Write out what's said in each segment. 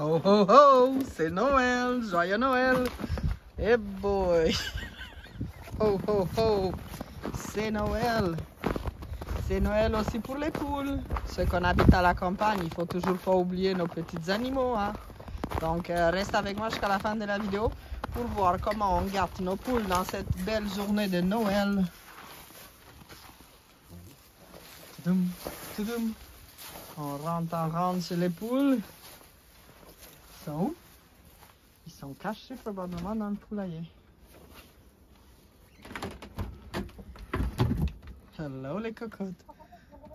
Ho ho ho, c'est Noël, joyeux Noël. Eh boy. Ho ho ho, c'est Noël. C'est Noël aussi pour les poules. Ceux qu'on habite à la campagne, il faut toujours pas oublier nos petits animaux, hein. Donc reste avec moi jusqu'à la fin de la vidéo pour voir comment on gâte nos poules dans cette belle journée de Noël. Toudoum, toudoum. On rentre chez les poules. Ils sont où? Ils sont cachés probablement dans le poulailler. Hello les cocottes.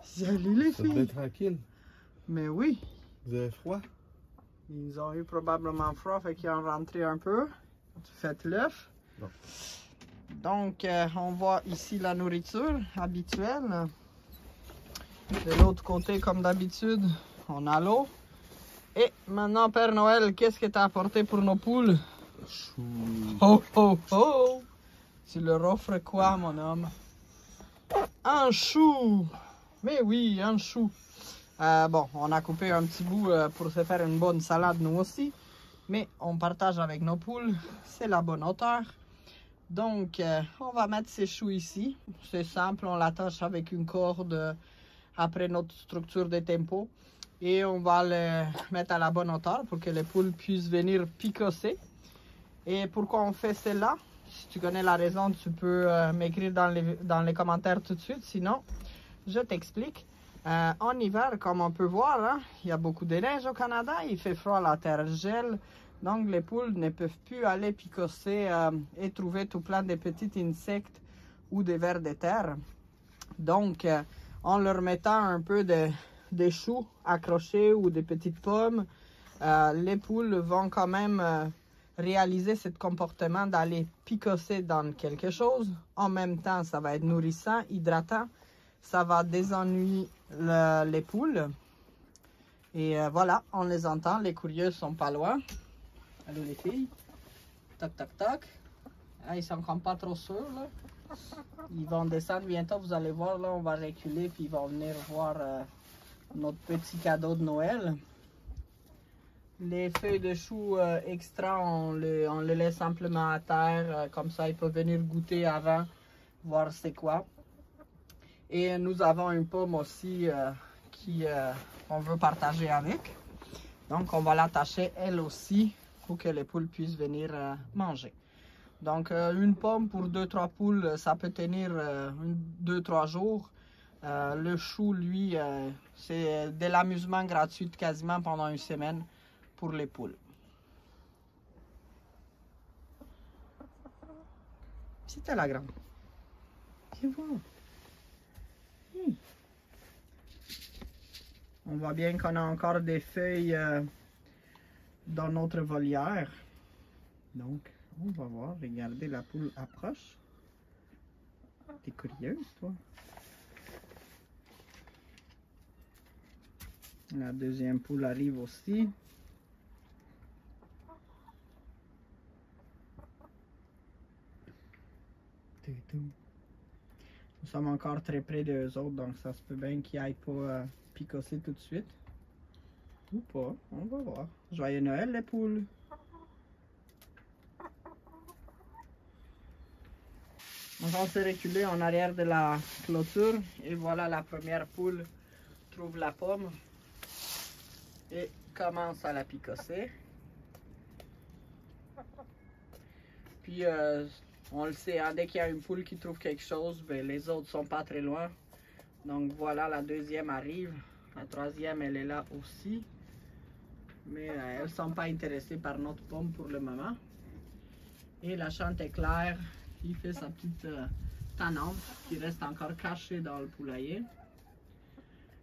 Salut les filles. Vous êtes tranquille. Mais oui. Vous avez froid? Ils ont eu probablement froid, fait qu'ils ont rentré un peu. Faites l'œuf. Donc, on voit ici la nourriture habituelle. De l'autre côté, comme d'habitude, on a l'eau. Et maintenant, Père Noël, qu'est-ce que tu as apporté pour nos poules? Chou. Ho, ho, ho! Tu leur offres quoi, mon homme? Un chou! Mais oui, un chou. Bon, on a coupé un petit bout pour se faire une bonne salade, nous aussi. Mais on partage avec nos poules. C'est la bonne hauteur. Donc, on va mettre ces choux ici. C'est simple, on l'attache avec une corde après notre structure de tempo. Et on va le mettre à la bonne hauteur pour que les poules puissent venir picosser. Et pourquoi on fait cela? Si tu connais la raison, tu peux m'écrire dans les commentaires tout de suite. Sinon, je t'explique. En hiver, comme on peut voir, hein, il y a beaucoup de neige au Canada. Il fait froid, la terre gèle. Donc, les poules ne peuvent plus aller picosser et trouver tout plein de petits insectes ou des vers de terre. Donc, en leur mettant un peu de choux accrochés ou des petites pommes, les poules vont quand même réaliser ce comportement d'aller picosser dans quelque chose. En même temps, ça va être nourrissant, hydratant. Ça va désennuyer les poules. Et voilà, on les entend. Les curieux sont pas loin. Allô les filles. Toc, toc, toc. Ah, ils sont comme pas trop sûrs, là. Ils vont descendre bientôt, vous allez voir, là, on va reculer, puis ils vont venir voir notre petit cadeau de Noël. Les feuilles de chou extra, on les laisse simplement à terre, comme ça, ils peuvent venir goûter avant, voir c'est quoi. Et nous avons une pomme aussi qu'on veut partager avec. Donc, on va l'attacher elle aussi pour que les poules puissent venir manger. Donc, une pomme pour 2-3 poules, ça peut tenir 2-3 jours. Le chou, lui, c'est de l'amusement gratuit quasiment pendant une semaine pour les poules. C'était la grande. C'est bon. On voit bien qu'on a encore des feuilles dans notre volière. Donc, on va voir. Regardez, la poule approche. T'es curieuse, toi? La deuxième poule arrive aussi. Nous sommes encore très près d'eux autres, donc ça se peut bien qu'ils n'aillent pas picosser tout de suite. Ou pas, on va voir. Joyeux Noël les poules! On va se reculer en arrière de la clôture et voilà la première poule trouve la pomme et commence à la picosser. Puis on le sait, hein, dès qu'il y a une poule qui trouve quelque chose, ben, les autres sont pas très loin. Donc voilà, la deuxième arrive. La troisième, elle est là aussi. Mais elles ne sont pas intéressées par notre pomme pour le moment. Et la Chanticleer, qui fait sa petite tannante, qui reste encore cachée dans le poulailler.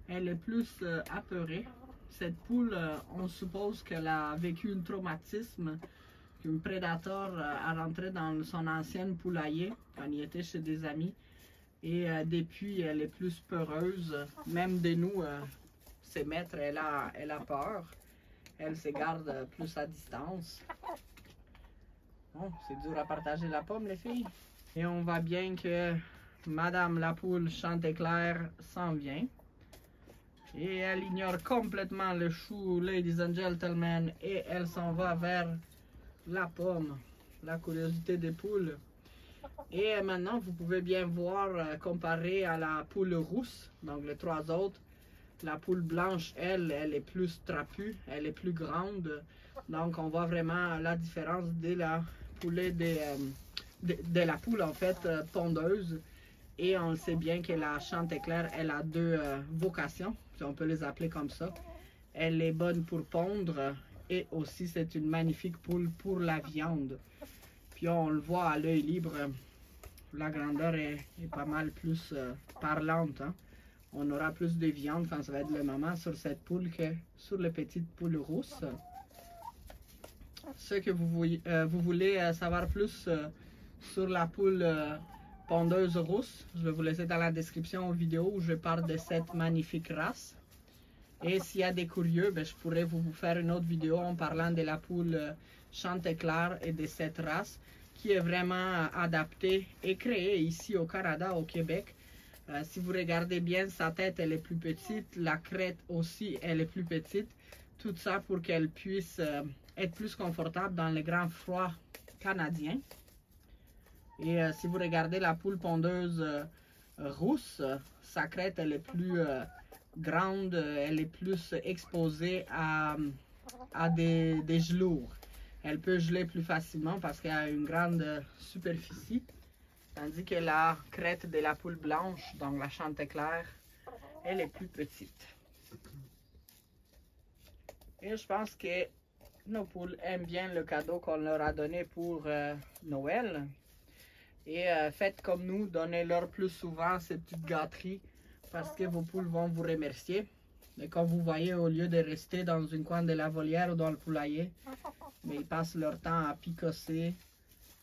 Elle est plus apeurée. Cette poule, on suppose qu'elle a vécu un traumatisme, qu'un prédateur a rentré dans son ancienne poulailler quand il était chez des amis. Et depuis, elle est plus peureuse. Même de nous, ses maîtres, elle a peur. Elle se garde plus à distance. Bon, c'est dur à partager la pomme, les filles. Et on voit bien que Madame la poule Chanticleer s'en vient. Et elle ignore complètement le chou, ladies and gentlemen, et elle s'en va vers la pomme, la curiosité des poules. Et maintenant, vous pouvez bien voir, comparé à la poule rousse, donc les trois autres, la poule blanche, elle est plus trapue, elle est plus grande. Donc, on voit vraiment la différence de la la poule, en fait, pondeuse. Et on sait bien que la Chantéclair, elle a deux vocations, si on peut les appeler comme ça. Elle est bonne pour pondre et aussi c'est une magnifique poule pour la viande. Puis on le voit à l'œil libre, la grandeur est pas mal plus parlante. Hein? On aura plus de viande quand ça va être le moment sur cette poule que sur les petites poules rousses. Ce que vous voulez savoir plus sur la poule pondeuse rousse, je vais vous laisser dans la description aux vidéos où je parle de cette magnifique race. Et s'il y a des curieux, ben, je pourrais vous faire une autre vidéo en parlant de la poule Chantéclair et de cette race qui est vraiment adaptée et créée ici au Canada, au Québec. Si vous regardez bien, sa tête elle est plus petite, la crête aussi elle est plus petite. Tout ça pour qu'elle puisse être plus confortable dans les grands froids canadiens. Et si vous regardez la poule pondeuse rousse, sa crête elle est plus grande, elle est plus exposée à des gelures. Elle peut geler plus facilement parce qu'elle a une grande superficie. Tandis que la crête de la poule blanche, donc la Chantéclair, elle est plus petite. Et je pense que nos poules aiment bien le cadeau qu'on leur a donné pour Noël. Et faites comme nous, donnez-leur plus souvent ces petites gâteries parce que vos poules vont vous remercier. Et comme vous voyez, au lieu de rester dans une coin de la volière ou dans le poulailler, mais ils passent leur temps à picosser.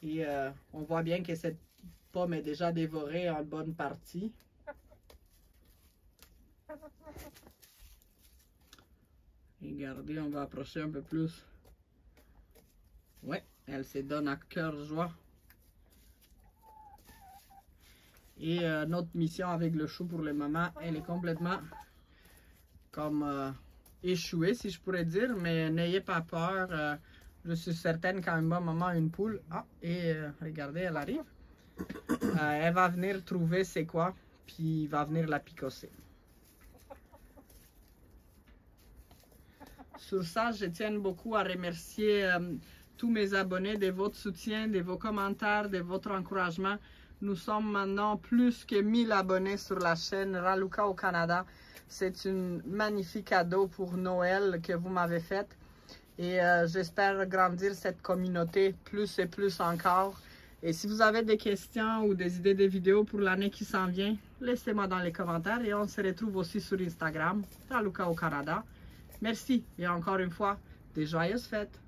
Et on voit bien que cette pomme est déjà dévorée en bonne partie. Regardez, on va approcher un peu plus. Ouais, elle se donne à cœur joie. Et notre mission avec le chou pour le moment, elle est complètement comme échouée, si je pourrais dire. Mais n'ayez pas peur. Je suis certaine qu'à un bon moment, une poule... Ah, et regardez, elle arrive. Elle va venir trouver c'est quoi, puis va venir la picosser. Sur ça, je tiens beaucoup à remercier tous mes abonnés de votre soutien, de vos commentaires, de votre encouragement. Nous sommes maintenant plus que 1000 abonnés sur la chaîne Raluca au Canada. C'est un magnifique cadeau pour Noël que vous m'avez fait. Et j'espère grandir cette communauté plus et plus encore. Et si vous avez des questions ou des idées de vidéos pour l'année qui s'en vient, laissez-moi dans les commentaires. Et on se retrouve aussi sur Instagram, Raluca au Canada. Merci et encore une fois, des joyeuses fêtes!